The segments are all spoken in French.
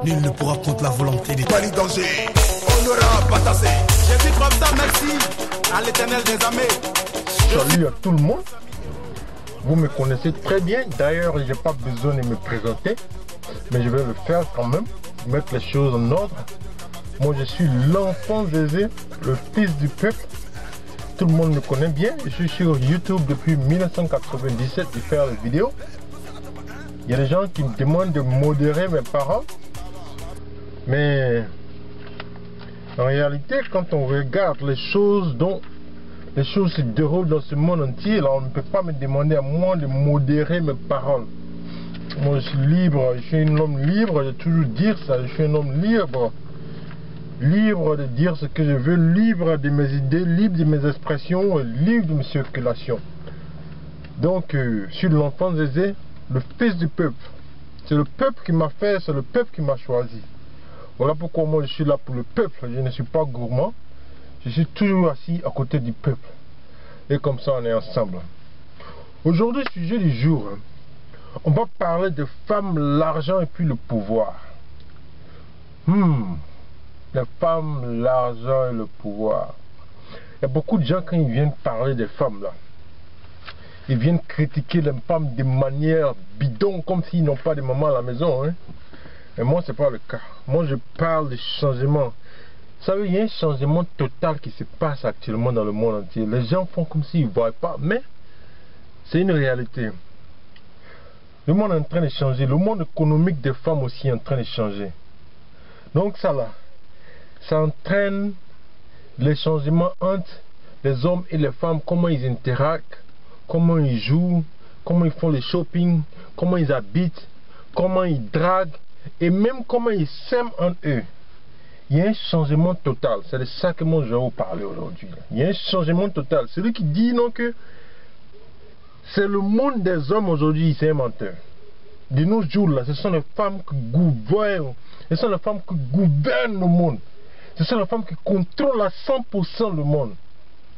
Nul ne pourra contre la volonté des Bali danger, on n'aura pas tassé. Je suis comme ça, merci à l'éternel des armées. Salut à tout le monde. Vous me connaissez très bien. D'ailleurs, je n'ai pas besoin de me présenter. Mais je vais le faire quand même. Mettre les choses en ordre. Moi, je suis l'enfant Zézé, le fils du peuple. Tout le monde me connaît bien. Je suis sur YouTube depuis 1997 de faire des vidéos. Il y a des gens qui me demandent de modérer mes paroles. Mais en réalité, quand on regarde les choses dont les choses se déroulent dans ce monde entier, là, on ne peut pas me demander à moi de modérer mes paroles. Moi, je suis libre, je suis un homme libre, je toujours dire ça, je suis un homme libre. Libre de dire ce que je veux, libre de mes idées, libre de mes expressions, libre de mes circulations. Donc, je suis l'enfant Zézé, le fils du peuple. C'est le peuple qui m'a fait, c'est le peuple qui m'a choisi. Voilà pourquoi moi je suis là pour le peuple, je ne suis pas gourmand. Je suis toujours assis à côté du peuple. Et comme ça on est ensemble. Aujourd'hui, sujet du jour, on va parler de femmes, l'argent et puis le pouvoir. Les femmes, l'argent et le pouvoir. Il y a beaucoup de gens quand ils viennent parler des femmes là, ils viennent critiquer les femmes de manière bidon, comme s'ils n'ont pas de maman à la maison. Hein. Et moi, ce n'est pas le cas. Moi, je parle de changement. Vous savez, il y a un changement total qui se passe actuellement dans le monde entier. Les gens font comme s'ils ne voient pas, mais c'est une réalité. Le monde est en train de changer. Le monde économique des femmes aussi est en train de changer. Donc ça là, ça entraîne les changements entre les hommes et les femmes, comment ils interagissent, comment ils jouent, comment ils font le shopping, comment ils habitent, comment ils draguent et même comment ils s'aiment en eux. Il y a un changement total. C'est de ça que moi je vais vous parler aujourd'hui. Il y a un changement total. Celui qui dit non que c'est le monde des hommes aujourd'hui, c'est un menteur. De nos jours là, ce sont les femmes qui gouvernent. Ce sont les femmes qui gouvernent le monde. Ce sont les femmes qui contrôlent à 100% le monde.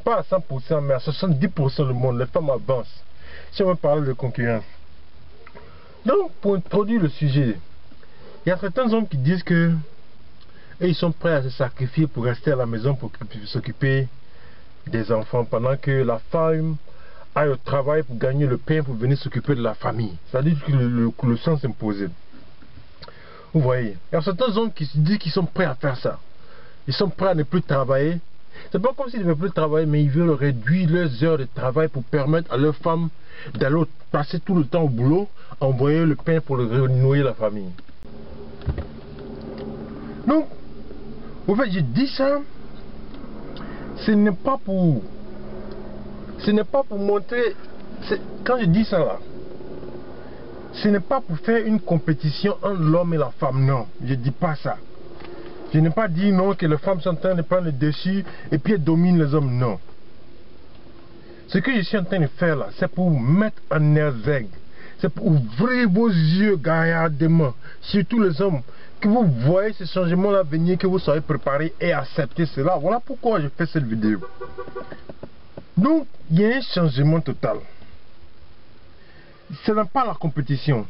Pas à 100%, mais à 70% le monde. Les femmes avancent. Si on veut parler de concurrence. Donc, pour introduire le sujet, il y a certains hommes qui disent que ils sont prêts à se sacrifier pour rester à la maison pour s'occuper des enfants pendant que la femme aille au travail pour gagner le pain pour venir s'occuper de la famille. C'est-à-dire que le sang s'imposait. Vous voyez, il y a certains hommes qui se disent qu'ils sont prêts à faire ça. Ils sont prêts à ne plus travailler. C'est pas comme s'ils ne veulent plus travailler, mais ils veulent réduire leurs heures de travail pour permettre à leurs femmes d'aller passer tout le temps au boulot, envoyer le pain pour nourrir la famille. Donc, en fait, je dis ça, ce n'est pas pour montrer, quand je dis ça là, ce n'est pas pour faire une compétition entre l'homme et la femme, non, je ne dis pas ça. Je n'ai pas dit non que les femmes sont en train de prendre le dessus et puis elles dominent les hommes, non. Ce que je suis en train de faire là, c'est pour mettre en exergue, c'est pour ouvrir vos yeux gaillardement, surtout les hommes, que vous voyez ce changement là venir, que vous soyez préparés et accepter cela. Voilà pourquoi je fais cette vidéo. Donc, il y a un changement total. Ce n'est pas la compétition,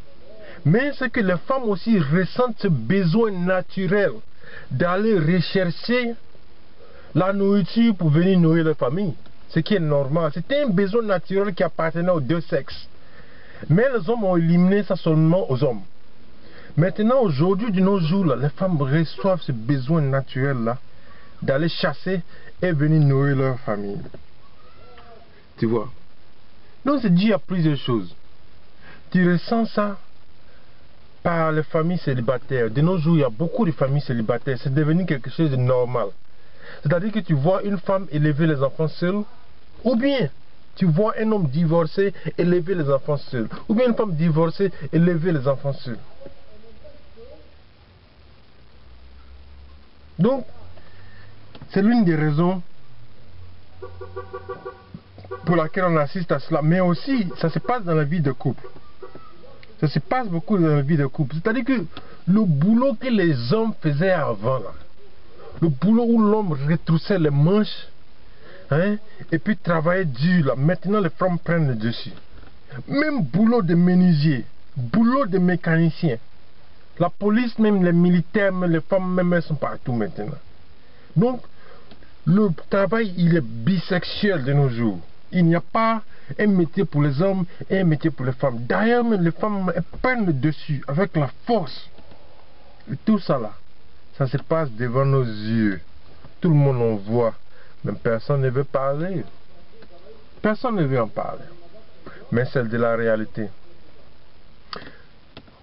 mais c'est que les femmes aussi ressentent ce besoin naturel d'aller rechercher la nourriture pour venir nourrir leur famille. Ce qui est normal. C'était un besoin naturel qui appartenait aux deux sexes. Mais les hommes ont éliminé ça seulement aux hommes. Maintenant, aujourd'hui, de nos jours, là, les femmes reçoivent ce besoin naturel-là d'aller chasser et venir nourrir leur famille. Tu vois? Donc, c'est dû à plusieurs choses. Tu ressens ça par les familles célibataires. De nos jours, il y a beaucoup de familles célibataires. C'est devenu quelque chose de normal. C'est-à-dire que tu vois une femme élever les enfants seuls, ou bien tu vois un homme divorcé élever les enfants seuls, ou bien une femme divorcée élever les enfants seuls. Donc, c'est l'une des raisons pour laquelle on assiste à cela. Mais aussi, ça se passe dans la vie de couple. Ça se passe beaucoup dans la vie de couple. C'est-à-dire que le boulot que les hommes faisaient avant, là, le boulot où l'homme retroussait les manches, hein, et puis travaillait dur, là, maintenant les femmes prennent le dessus. Même boulot de menuisier, boulot de mécanicien. La police, même les militaires, même les femmes, même elles sont partout maintenant. Donc, le travail, il est bisexuel de nos jours. Il n'y a pas un métier pour les hommes et un métier pour les femmes. D'ailleurs, les femmes elles prennent le dessus avec la force. Et tout ça là, ça se passe devant nos yeux. Tout le monde en voit, mais personne ne veut parler. Personne ne veut en parler. Mais c'est de la réalité.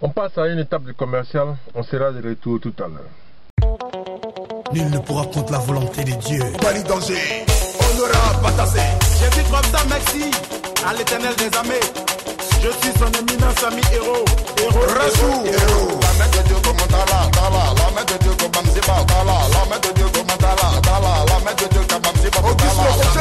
On passe à une étape du commercial. On sera de retour tout à l'heure. Nul ne pourra contre la volonté de Dieu. Bali danger, honorable Batassé. J'ai dit comme ça, merci à l'éternel des armées. Je suis son éminent ami héros. Rajou, héros. La main de Dieu comme Tala, Tala. La main de Dieu comme Bamziba, Tala. La main de Dieu comme Tala, Tala. La main de Dieu comme Bamziba, Tala.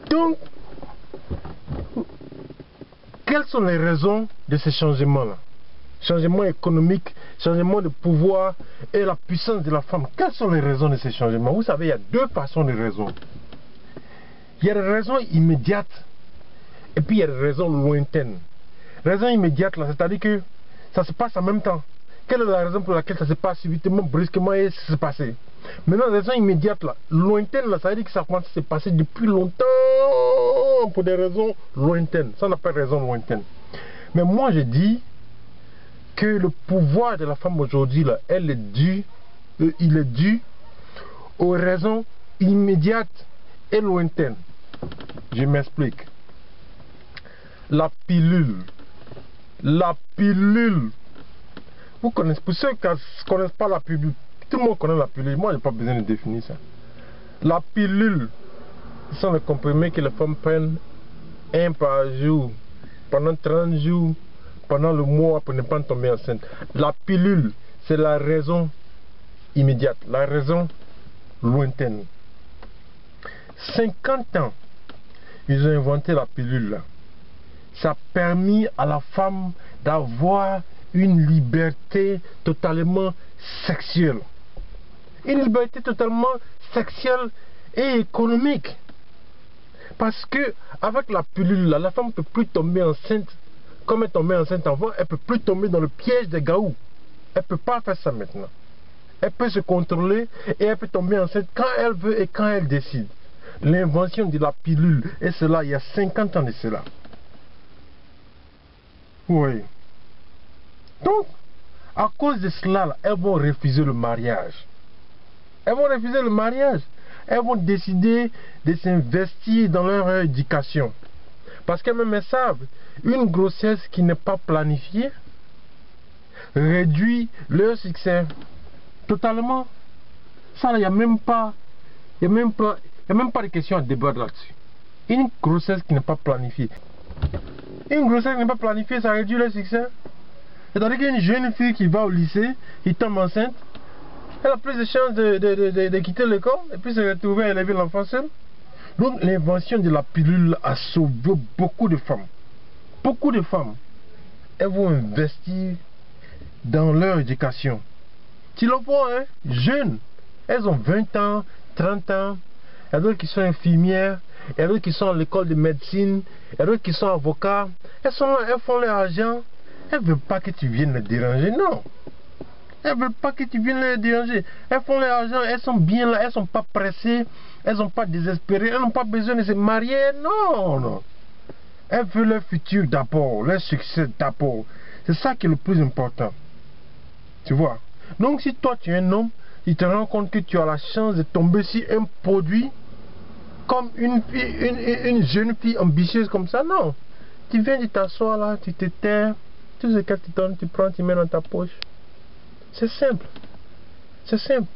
Donc, quelles sont les raisons de ces changements-là? Changement économique, changement de pouvoir et la puissance de la femme. Quelles sont les raisons de ces changements? Vous savez, il y a deux façons de raisons. Il y a des raisons immédiates et puis il y a des raisons lointaines. Raison immédiate, là, c'est-à-dire que ça se passe en même temps. Quelle est la raison pour laquelle ça se passe subitement, brusquement et ça s'est passé? Maintenant, la raison immédiate, là, lointaine, là, ça veut dire que ça commence à se passer depuis longtemps pour des raisons lointaines. Ça, on appelle raison lointaine. Mais moi, je dis que le pouvoir de la femme aujourd'hui, là, il est dû aux raisons immédiates et lointaines. Je m'explique. La pilule. La pilule. Vous connaissez, pour ceux qui ne connaissent pas la pilule, tout le monde connaît la pilule. Moi, je n'ai pas besoin de définir ça. La pilule, ce sont les comprimés que les femmes prennent un par jour, pendant 30 jours, pendant le mois pour ne pas tomber enceinte. La pilule, c'est la raison immédiate, la raison lointaine. 50 ans, ils ont inventé la pilule là. Ça a permis à la femme d'avoir une liberté totalement sexuelle. Une liberté totalement sexuelle et économique. Parce que avec la pilule là, la femme ne peut plus tomber enceinte. Comme elle tombait enceinte avant, elle ne peut plus tomber dans le piège des gaous. Elle ne peut pas faire ça maintenant. Elle peut se contrôler et elle peut tomber enceinte quand elle veut et quand elle décide. L'invention de la pilule, et cela il y a 50 ans de cela. Oui. Donc, à cause de cela, là, elles vont refuser le mariage. Elles vont refuser le mariage. Elles vont décider de s'investir dans leur éducation. Parce qu'elles-mêmes elles savent, une grossesse qui n'est pas planifiée réduit leur succès totalement. Ça, il n'y a même pas de question à débattre là-dessus. Une grossesse qui n'est pas planifiée. Une grossesse qui n'est pas planifiée, ça réduit leur succès. C'est-à-dire qu'une jeune fille qui va au lycée, qui tombe enceinte, elle a plus de chances de quitter l'école et puis se retrouver à élever l'enfant seul. Donc l'invention de la pilule a sauvé beaucoup de femmes. Beaucoup de femmes, elles vont investir dans leur éducation. Tu le vois, hein, jeunes, elles ont 20 ans, 30 ans, il y a d'autres qui sont infirmières, il y a d'autres qui sont à l'école de médecine, il y a d'autres qui sont avocats. Elles sont là, elles font leur argent. Elles ne veulent pas que tu viennes les déranger, non. Elles ne veulent pas que tu viennes les déranger. Elles font leur argent, elles sont bien là, elles ne sont pas pressées, elles ne sont pas désespérées, elles n'ont pas besoin de se marier, non, non. Elles veulent leur futur d'abord, leur succès d'abord. C'est ça qui est le plus important. Tu vois. Donc si toi tu es un homme, tu te rends compte que tu as la chance de tomber sur un produit comme une jeune fille ambitieuse comme ça, non. Tu viens de t'asseoir là, tu te tais. Tout ce qu'elle te donne, tu prends, tu mets dans ta poche. C'est simple. C'est simple.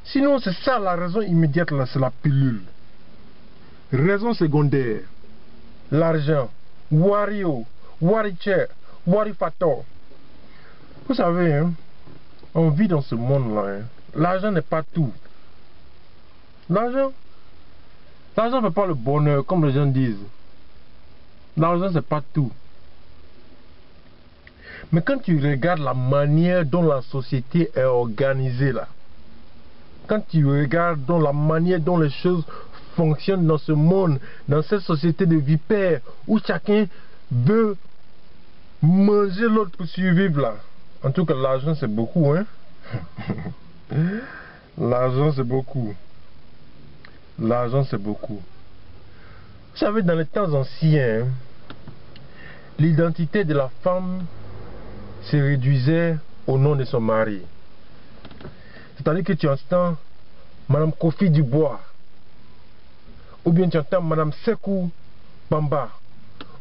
Sinon, c'est ça la raison immédiate, là, c'est la pilule. Raison secondaire. L'argent. Wario. Waricher. Warifator. Vous savez, hein, on vit dans ce monde-là. Hein. L'argent n'est pas tout. L'argent ne fait pas le bonheur, comme les gens disent. L'argent, c'est pas tout. Mais quand tu regardes la manière dont la société est organisée là, quand tu regardes dans la manière dont les choses fonctionnent dans ce monde, dans cette société de vipères, où chacun veut manger l'autre pour survivre là. En tout cas, l'argent c'est beaucoup, hein. L'argent c'est beaucoup. L'argent c'est beaucoup. Vous savez, dans les temps anciens, l'identité de la femme se réduisait au nom de son mari. C'est-à-dire que tu entends Madame Kofi Dubois, ou bien tu entends Madame Sekou Bamba,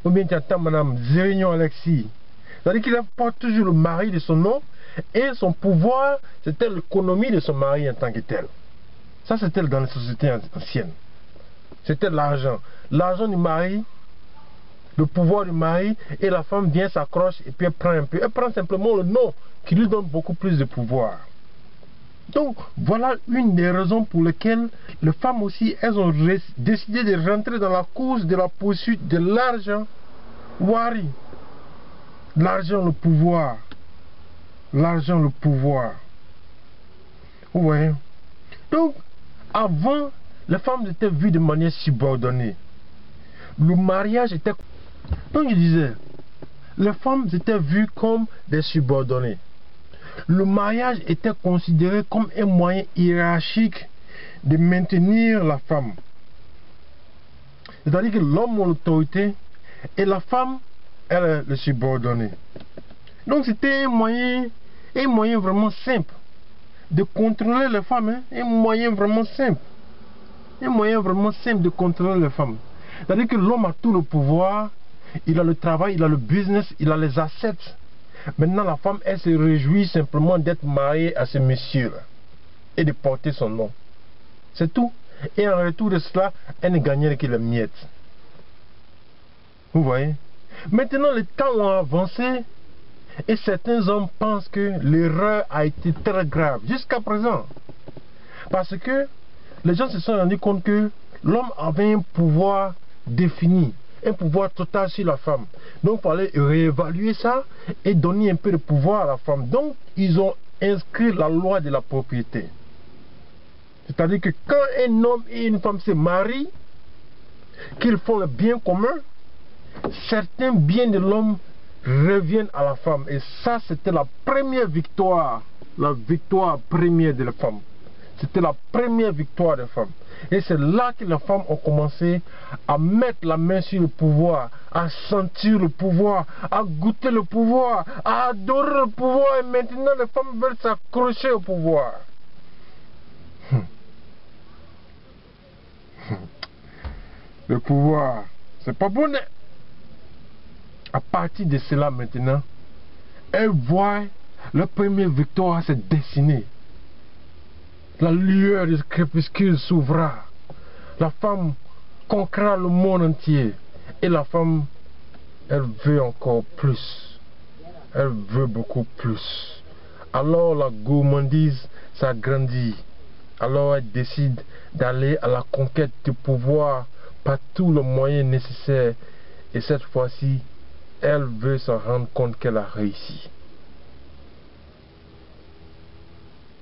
ou bien tu entends Madame Zérignon Alexis. C'est-à-dire qu'il porte toujours le mari de son nom, et son pouvoir, c'était l'économie de son mari en tant que tel. Ça, c'était dans les sociétés anciennes. C'était l'argent. L'argent du mari, le pouvoir du mari, et la femme vient, s'accroche, et puis elle prend un peu. Elle prend simplement le nom, qui lui donne beaucoup plus de pouvoir. Donc, voilà une des raisons pour lesquelles les femmes aussi, elles ont décidé de rentrer dans la course de la poursuite de l'argent. Wari. L'argent, le pouvoir. L'argent, le pouvoir. Vous voyez? Donc, avant, les femmes étaient vues de manière subordonnée. Le mariage était... Donc, je disais, les femmes étaient vues comme des subordonnées. Le mariage était considéré comme un moyen hiérarchique de maintenir la femme. C'est-à-dire que l'homme a l'autorité et la femme, elle est le subordonné. Donc c'était un moyen vraiment simple de contrôler les femmes. Hein? Un moyen vraiment simple. Un moyen vraiment simple de contrôler les femmes. C'est-à-dire que l'homme a tout le pouvoir, il a le travail, il a le business, il a les assets. Maintenant, la femme, elle se réjouit simplement d'être mariée à ce monsieur et de porter son nom. C'est tout. Et en retour de cela, elle ne gagnait que les miettes. Vous voyez? Maintenant, les temps ont avancé et certains hommes pensent que l'erreur a été très grave jusqu'à présent. Parce que les gens se sont rendus compte que l'homme avait un pouvoir défini. Un pouvoir total sur la femme. Donc il fallait réévaluer ça et donner un peu de pouvoir à la femme. Donc ils ont inscrit la loi de la propriété. C'est-à-dire que quand un homme et une femme se marient, qu'ils font le bien commun, certains biens de l'homme reviennent à la femme. Et ça, c'était la première victoire. La victoire première de la femme. C'était la première victoire des femmes. Et c'est là que les femmes ont commencé à mettre la main sur le pouvoir, à sentir le pouvoir, à goûter le pouvoir, à adorer le pouvoir. Et maintenant, les femmes veulent s'accrocher au pouvoir. Le pouvoir, c'est pas bon. À partir de cela maintenant, elles voient leur première victoire se dessiner. La lueur du crépuscule s'ouvrira. La femme conquérera le monde entier. Et la femme, elle veut encore plus. Elle veut beaucoup plus. Alors la gourmandise s'agrandit. Alors elle décide d'aller à la conquête du pouvoir par tous les moyens nécessaires. Et cette fois-ci, elle veut se rendre compte qu'elle a réussi.